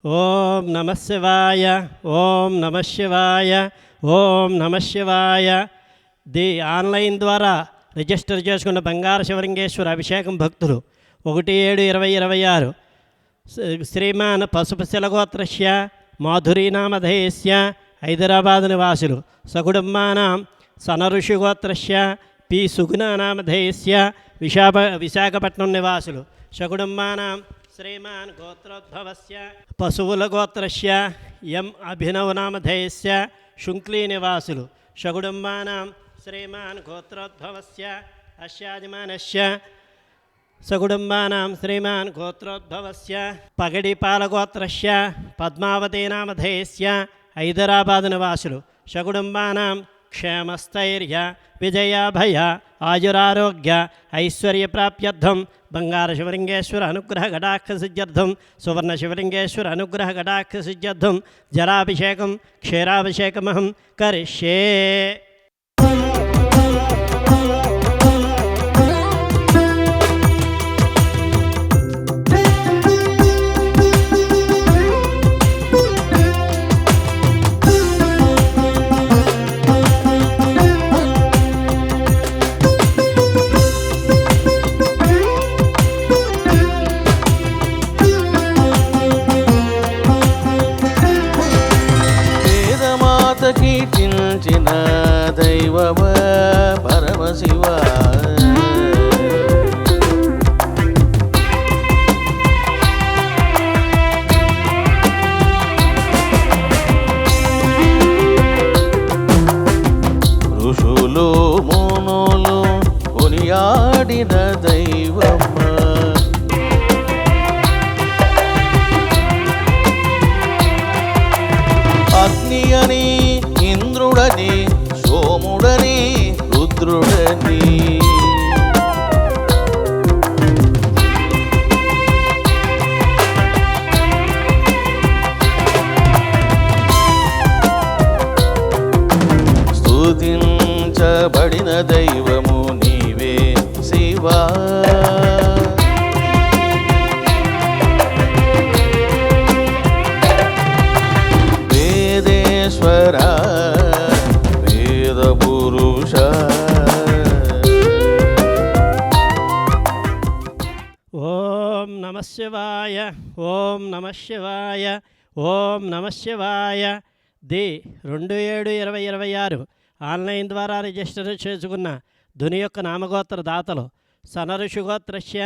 ఓం నమ శివాయ. ఓం నమ శివాయ. ఓం నమ శివాయ. ఆన్లైన్ ద్వారా రిజిస్టర్ చేసుకున్న బంగారు శివలింగేశ్వర అభిషేకం భక్తులు 1/7/2026 శ్రీమాన్ పశుపశిలగోత్రస్య మాధురీనామధేయస్య హైదరాబాద్ నివాసులు సకుటుంబానాం సనఋషిగోత్రస్య పి సుగుణనామధేయస్య విశాఖపట్నం నివాసులు సకుటుంబానాం శ్రీమాన్ గోత్రోద్భవస్య పశువుల గోత్రస్య ఎం అభినవనామధేయస్య శుంక్లీ నివాసులు సకుటుంబానాం శ్రీమాన్ గోత్రోద్భవస్య అస్యాజమానస్య సకుటుంబానాం శ్రీమాన్ గోత్రోద్భవస్య పగడిపాలగోత్రస్య పద్మావతీనామధేయస్య హైదరాబాద్ నివాసులు సకుటుంబానాం క్షేమస్థైర్య విజయాభయ ఆయురారోగ్య ఐశ్వర్యప్రాప్త్యర్థం బంగారు శివలింగేశ్వర అనుగ్రహ కటాక్ష సిద్ధ్యర్థం సువర్ణ శివలింగేశ్వర అనుగ్రహ కటాక్ష సిద్ధ్యర్థం జలాభిషేకం క్షీరాభిషేకమహం కరిష్యే. కీర్తించిన దైవమ పరమశివ ఋషులు మునులు కొనియాడిన దైవమ అగ్ని అని ఇంద్రుడని సోముడని రుద్రుడని స్తుతించబడిన దైవము నీవే శివా. వేదేశ్వరా వేద పురుష ఓం నమ శివాయ. ఓం నమ శివాయ. ఓం నమ శివాయ. 2/7/2026 ఆన్లైన్ ద్వారా రిజిస్టర్ చేసుకున్న ధుని యొక్క నామగోత్ర దాతలు సనఋషిగోత్రస్య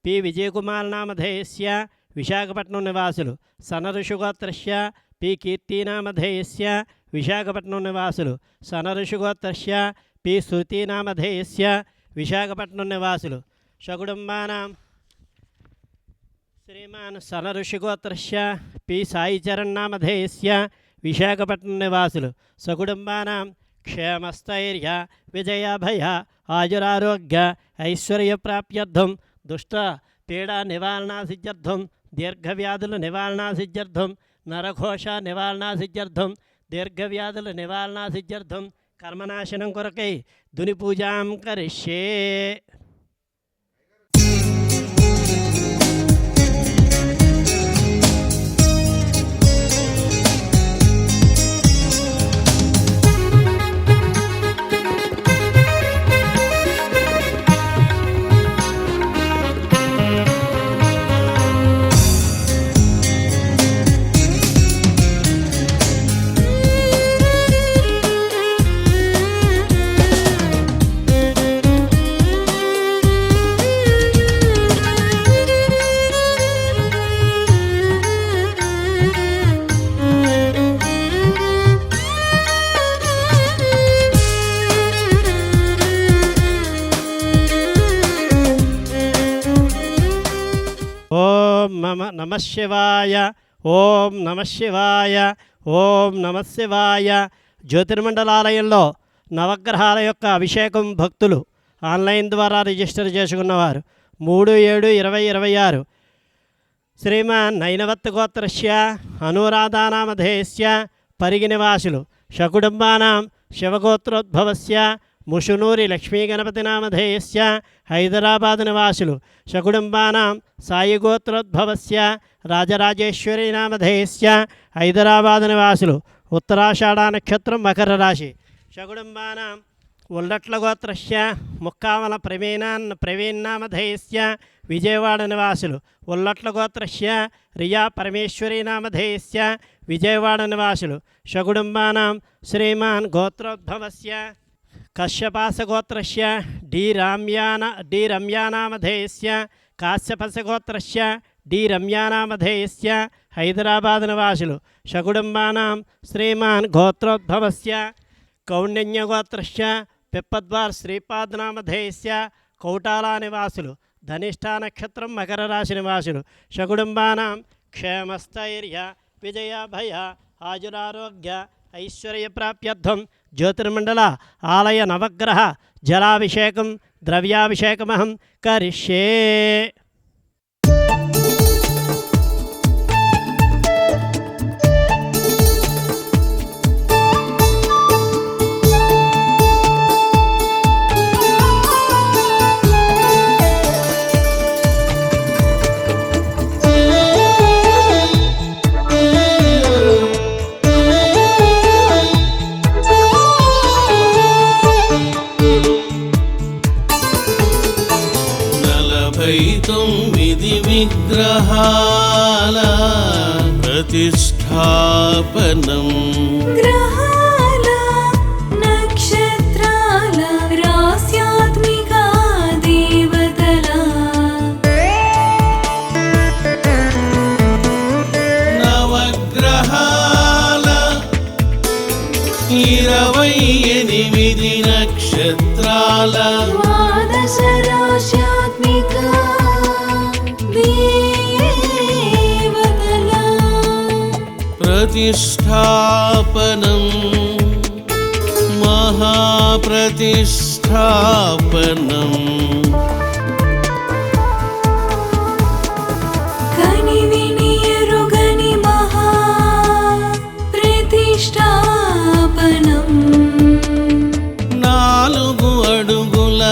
పి విజయకుమార్ నామధేయస్య విశాఖపట్నం నివాసులు సనఋషిగోత్రస్య పి కీర్తినామధేయస్య విశాఖపట్నం నివాసులు సనఋషిగోత్రస్య పి శృతినామధేయస్య విశాఖపట్నం నివాసులు సకుటుంబానాం శ్రీమాన్ సనఋషిగోత్రస్య పి సాయిచరణ్నామధేయస్య విశాఖపట్నం నివాసులు సకుటుంబానాం క్షేమస్థైర్య విజయాభయ ఆయురారోగ్య ఐశ్వర్యప్రాప్త్యర్థం దుష్ట పీడా నివారణాసిద్ధ్యర్థం దీర్ఘవ్యాధుల నివారణాసిద్ధ్యర్థం నరఘోష నివారణాసిద్ధ్యర్థం దీర్ఘవ్యాధుల నివారణాసిద్ధ్యర్థం కర్మనాశనం కొరకై ధుని పూజాం కరిష్యే. ఓం నమ శివాయ. ఓం నమ శివాయ. ఓం నమ శివాయ. జ్యోతిర్మండలాలయంలో నవగ్రహాల యొక్క అభిషేకం భక్తులు ఆన్లైన్ ద్వారా రిజిస్టర్ చేసుకున్నవారు 3/7/2026 శ్రీమాన్ నైనవత్ గోత్రస్య అనురాధానామధేయస్య పరిగి నివాసులు సకుటుంబానాం శివగోత్రోద్భవస్య ముషునూరి లక్ష్మీగణపతినామధేయస్య హైదరాబాద్ నివాసులు సకుటుంబానాం సాయిగోత్రోద్భవస్య రాజరాజేశ్వరీనామధేయస్య హైదరాబాద్ నివాసులు ఉత్తరాషాఢ నక్షత్రం మకర రాశి సకుటుంబానాం ఉల్లట్ల గోత్రస్య ముక్కామల ప్రవీణ్నామధేయస్య విజయవాడ నివాసులు ఉల్లట్ల గోత్రస్య రియా పరమేశ్వరీనామధేయస్య విజయవాడ నివాసులు సకుటుంబానాం శ్రీమాన్ గోత్రోద్భవస్య కశ్యపాసగోత్రస్య డి రమ్యానామధేయస్య కాశ్యపసగోత్రస్య డి రమ్యానామధేయస్య హైదరాబాద్ నివాసులు సకుటుంబానాం శ్రీమాన్ గోత్రోద్భవస్య కౌండిన్యగోత్రస్య పిప్పద్వార్ శ్రీపాదనామధేయస్య కౌటాలా నివాసులు ధనిష్ఠా నక్షత్రం మకర రాశి నివాసులు సకుటుంబానాం క్షేమస్థైర్య విజయాభయ ఆజురారోగ్య ఐశ్వర్యప్రాప్త్యర్థం జ్యోతిర్మండల ఆలయ నవగ్రహ జలాభిషేకం ద్రవ్యాభిషేకమహం కరిష్యే. విగ్రహాల ప్రతిష్టాపనం గ్రహాల నక్షత్రాల రాస్యాత్మిక దేవతల నవగ్రహాల 28 నక్షత్రాల ద్వాదశ రాశ్యాత్మిక ప్రతిష్టాపనం మహాప్రతిష్టాపనం కనివిని ఎరుగని మహా ప్రతిష్టాపనం 4 అడుగుల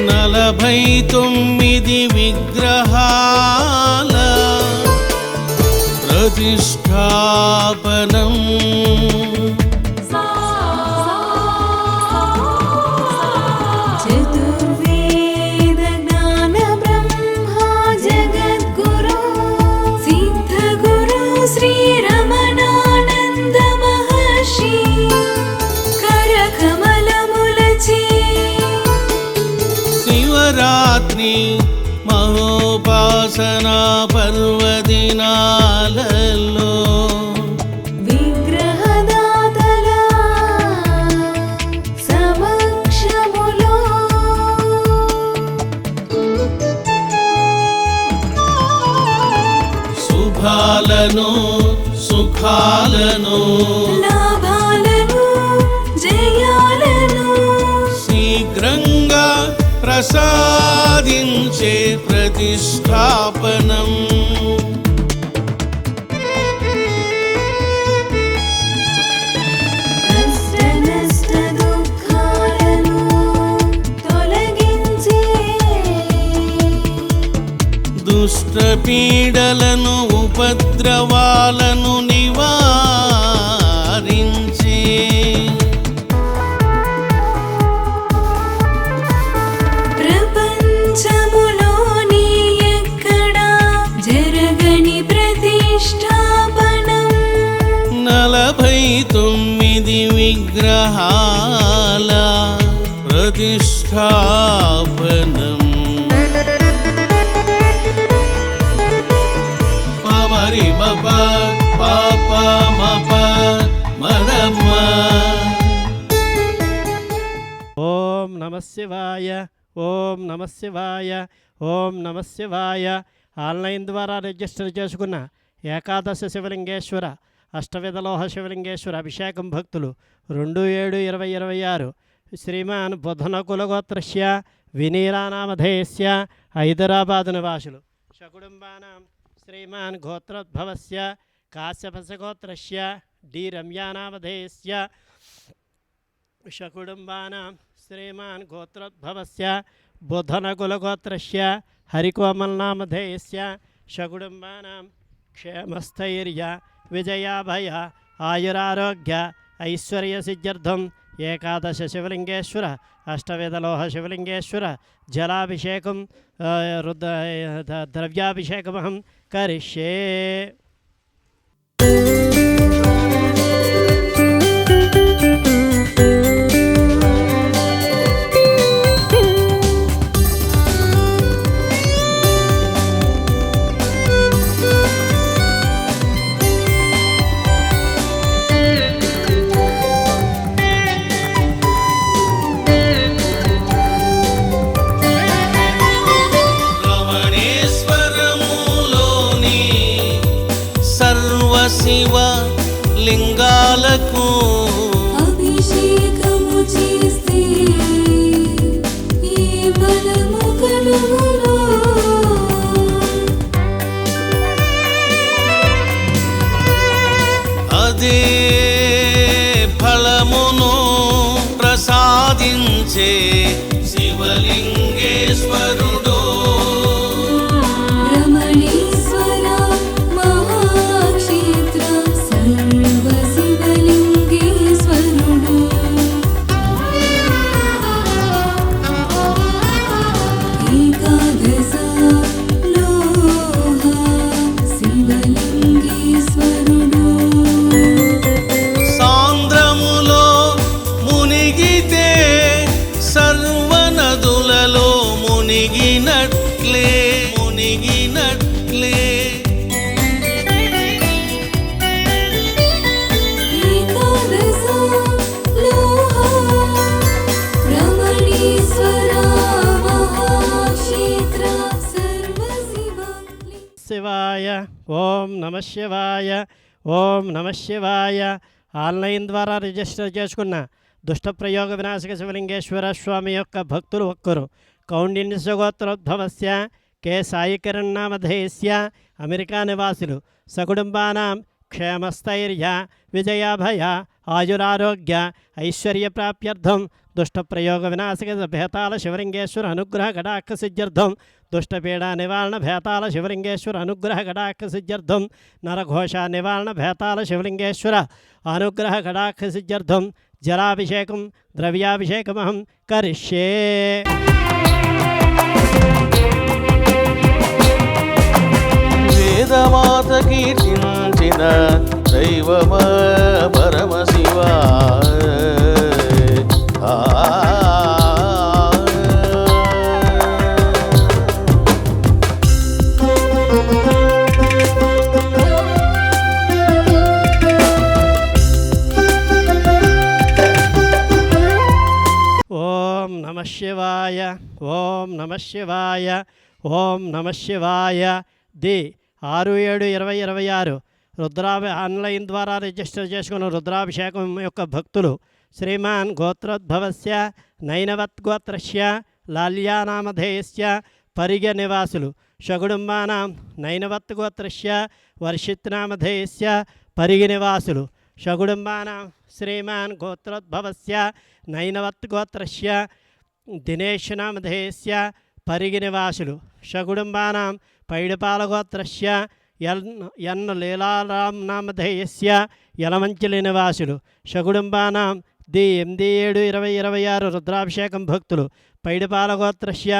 49 విగ్రహాల ప్రతిష్టాపనం చతుర్వేద జ్ఞాన బ్రహ్మ జగద్గురు సిద్ధగురు శ్రీ రమణానంద మహర్షి కరకమలములచే శివరాత్రి మహోపాసనా పర్వదినాలలో విగ్రహదాతల సమక్షములో శుభాలను సుఖాలను లాభాలను జయాలను శీఘ్రంగా ప్రసాదించే ప్రతిష్టాపనం కష్టనష్ట దుఃఖాలను తొలగించే దుష్ట పీడలను ఉపద్రవాలను నివారించే ప్రపంచములోని ఎక్కడా జరగని ప్రతిష్టాపనం 49 విగ్రహాల ప్రతిష్టాపనం పమరి మప పాప మప మరమ్మ. ఓం నమః శివాయ, ఓం నమః శివాయ, ఓం నమః శివాయ. ఆన్లైన్ ద్వారా రిజిస్టర్ చేసుకున్న ఏకాదశ శివలింగేశ్వర అష్టవిధలోహ శివలింగేశ్వర అభిషేకం భక్తులు 27/20/26 శ్రీమాన్ బుధన కులగోత్రస్య వినీరానామధేయస్య హైదరాబాద్ నివాసులు సకుటుంబానాం శ్రీమాన్ గోత్రోద్భవస్య కాశ్యపసగోత్రస్య డి రమ్యానామధేయస్య షకుడుంబానాం శ్రీమాన్ గోత్రోద్భవస్య బుధనకులగోత్రస్య హరికోమల్నామధేయస్య షకుడుంబానాం క్షేమస్థైర్య విజయాభయ ఆయురారోగ్య ఐశ్వర్యసిద్ధ్యర్థం ఏకాదశ శివలింగేశ్వర అష్టవిధలోహ శివలింగేశ్వర జలాభిషేకం ద్రవ్యాభిషేకమహం కరిష్యే. రమణేశ్వరములోని సర్వశివ లింగాలకు అభిషేకము చేస్తే ఏ బలము కలుగునో అదే ఫలమును ప్రసాదించే శివలింగేశ్వరుడు రమణేశ్వర మహాక్షేత్ర సర్వశివలింగేశ్వరుడు ఏకాదశ లోహ శివలింగేశ్వరుడు సాంద్రములో మునిగితే సర్వనదులలో మునిగినట్లే ఏకాదశ లోహ రమణేశ్వర మహాక్షేత్ర సర్వశివలింగ శివాయ ఓం నమ శివాయ ఓం నమ శివాయ. ఆన్లైన్ ద్వారా రిజిస్టర్ చేసుకున్న దుష్టప్రయోగ వినాశక శివలింగేశ్వర స్వామి యొక్క భక్తులు ఒక్కరు కౌండిన్య గోత్రోద్భవస్య కె సాయికిరణ్ నామధేయస్య అమెరికా నివాసులు సకుటుంబానాం క్షేమస్థైర్య విజయాభయ ఆయురారోగ్య ఐశ్వర్యప్రాప్త్యర్థం దుష్టప్రయోగ వినాశక భేతాల శివలింగేశ్వర అనుగ్రహ కటాక్ష సిద్ధ్యర్థం దుష్టపీడా నివారణ భేతాల శివలింగేశ్వర అనుగ్రహ కటాక్ష సిద్ధ్యర్థం నరఘోష నివారణ భేతాల శివలింగేశ్వర అనుగ్రహ కటాక్ష సిద్ధ్యర్థం జలాభిషేకం ద్రవ్యాభిషేకమహం కరిష్యే. వేదమాత కీర్తించిన దైవమ పరమశివ ఓం నమ శివాయ ఓం నమ శివాయ ఓం నమ శివాయ. ది 6/7/2026 ఆన్లైన్ ద్వారా రిజిస్టర్ చేసుకున్న రుద్రాభిషేకం యొక్క భక్తులు శ్రీమాన్ గోత్రోద్భవస్య నైనవత్గోత్రస్య లాల్యానామధేయస్య పరిగ నివాసులు షగుడుంబానాం నైనవత్గోత్రస్య వర్షిత్నామధేయస్య పరిగ నివాసులు షగుడుంబానాం శ్రీమాన్ గోత్రోద్భవస్య నైనవత్గోత్రస్య దినేష్ నామధేయస్య పరిగ నివాసులు షగుడుంబానాం పైడిపాలగోత్రస్య ఎన్ లీలారాం నామధేయస్య యలమంచిలి నివాసులు షగుడుంబానాం ది 8/7/2026 రుద్రాభిషేకం భక్తులు పైడిపాలగోత్రస్య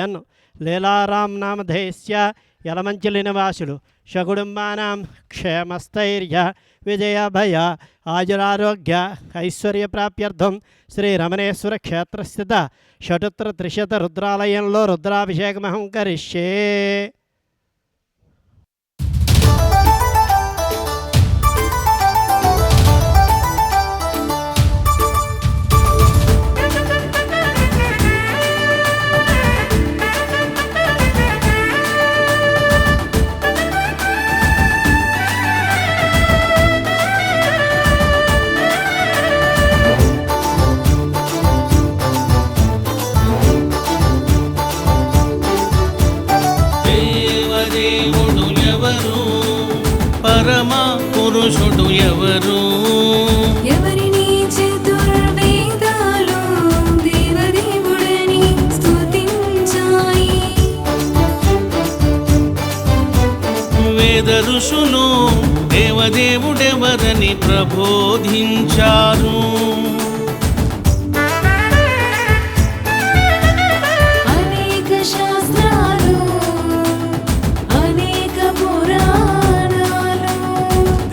ఎన్ లీలారాం నామధేయస్య యలమంచిలి నివాసులు షగుడుంబానాం క్షేమస్థైర్య విజయాభయ ఆయురారోగ్య ఐశ్వర్యప్రాప్త్యర్థం శ్రీ రమణేశ్వర క్షేత్రస్థిత షటుత్ర త్రిశత రుద్రాలయంలో రుద్రాభిషేకమహం కరిష్యే. పరమ పురుషుడు ఎవరు ఎవరిని చతుర్వేద ఋషులు దేవదేవుడెవరని ప్రబోధించారు. అనేక శాస్త్రాలు అనేక పురాణాలు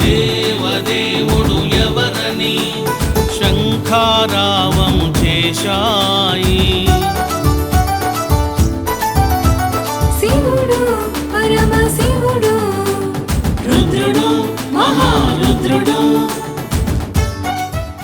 దేవదేవుడు ఎవరని శంఖారావం చేశాయి.